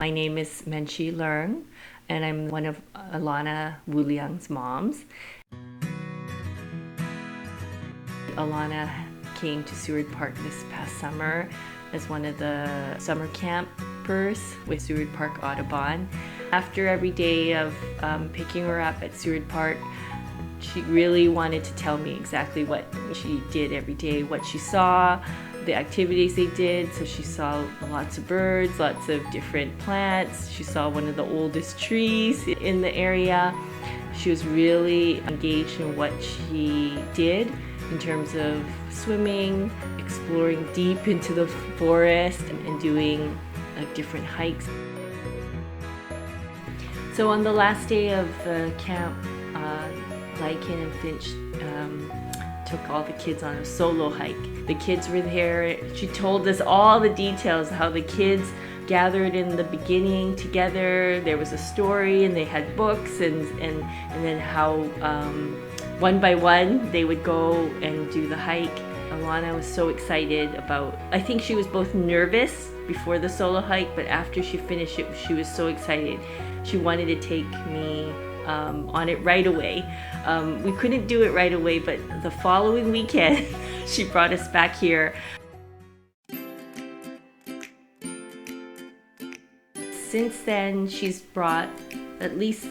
My name is ManChui's, and I'm one of Alana Wuliang's moms. Alana came to Seward Park this past summer as one of the summer campers with Seward Park Audubon. After every day of picking her up at Seward Park, she really wanted to tell me exactly what she did every day, what she saw, the activities they did. So she saw lots of birds, lots of different plants. She saw one of the oldest trees in the area. She was really engaged in what she did in terms of swimming, exploring deep into the forest, and doing different hikes. So on the last day of the camp, Lycan and Finch took all the kids on a solo hike. The kids were there. She told us all the details, how the kids gathered in the beginning together. There was a story and they had books, and then how one by one they would go and do the hike. Alana was so excited about, I think she was both nervous before the solo hike, but after she finished it, she was so excited. She wanted to take me on it right away. We couldn't do it right away, but the following weekend, she brought us back here. Since then, she's brought at least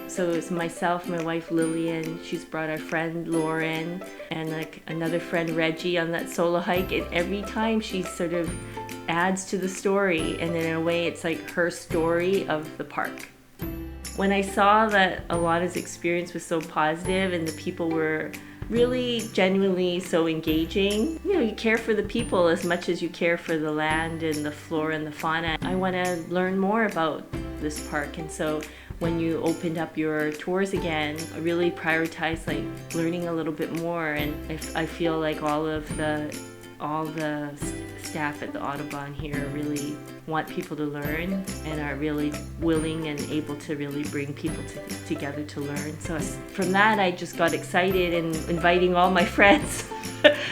so it's myself, my wife Lillian, she's brought our friend Lauren, and another friend Reggie on that solo hike, and every time she sort of adds to the story, and in a way it's like her story of the park. When I saw that Alana's experience was so positive and the people were really genuinely so engaging, you care for the people as much as you care for the land and the flora and the fauna. I want to learn more about this park, and so when you opened up your tours again, I really prioritized learning a little bit more, and I feel like all the staff at the Audubon here really want people to learn and are really willing and able to really bring people together to learn. So from that, I just got excited and inviting all my friends.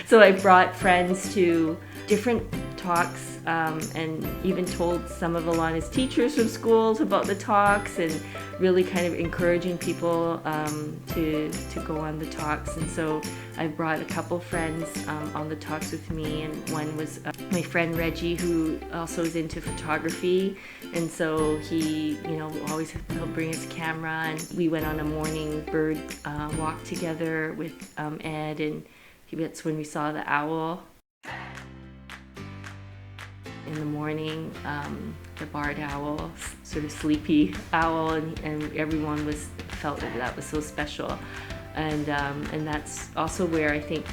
So I brought friends to different talks and even told some of Alana's teachers from schools about the talks, and really kind of encouraging people to go on the talks. And so I brought a couple friends on the talks with me, and one was my friend Reggie, who also is into photography, and so he always helped bring his camera, and we went on a morning bird walk together with Ed, and that's when we saw the owl in the morning, the barred owl, sort of sleepy owl, and everyone felt that was so special, and that's also where I think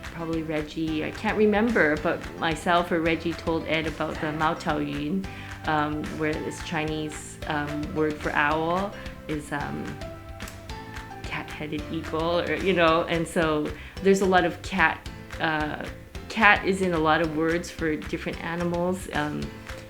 probably Reggie, I can't remember, but myself or Reggie told Ed about the Mao Tao Yun, where this Chinese word for owl is cat-headed eagle, and so there's a lot of cat is in a lot of words for different animals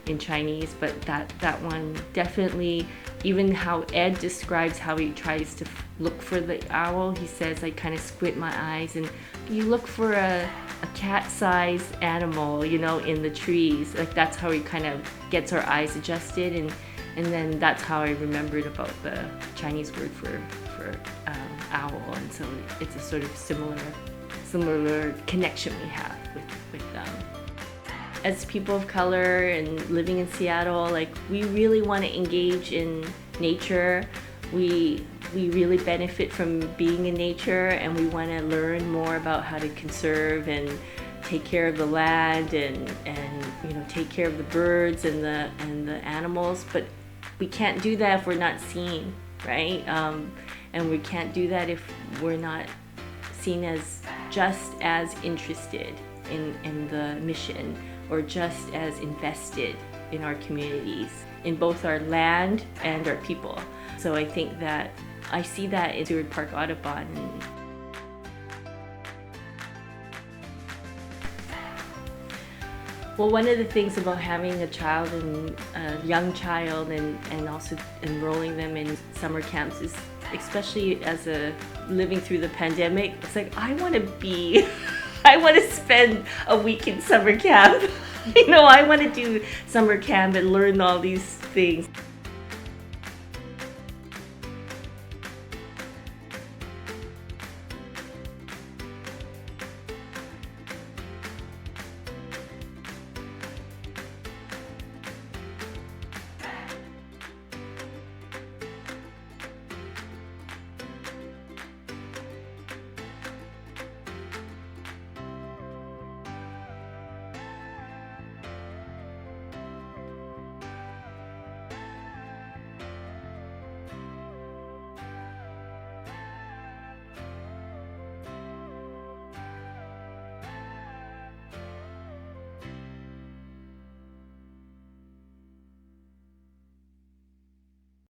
in Chinese, but that one definitely, even how Ed describes how he tries to look for the owl, he says, I kind of squint my eyes and you look for a cat-sized animal, in the trees. That's how he kind of gets our eyes adjusted, and then that's how I remembered about the Chinese word for owl, and so it's a sort of similar connection we have with them. As people of color and living in Seattle, we really want to engage in nature. We really benefit from being in nature, and we want to learn more about how to conserve and take care of the land and take care of the birds and the animals. But we can't do that if we're not seen, right? And we can't do that if we're not seen as just as interested in the mission, or just as invested in our communities, in both our land and our people. So I think that I see that in Seward Park Audubon. Well, one of the things about having a child and a young child and also enrolling them in summer camps is, especially as living through the pandemic, it's I want to spend a week in summer camp. You know, I want to do summer camp and learn all these things.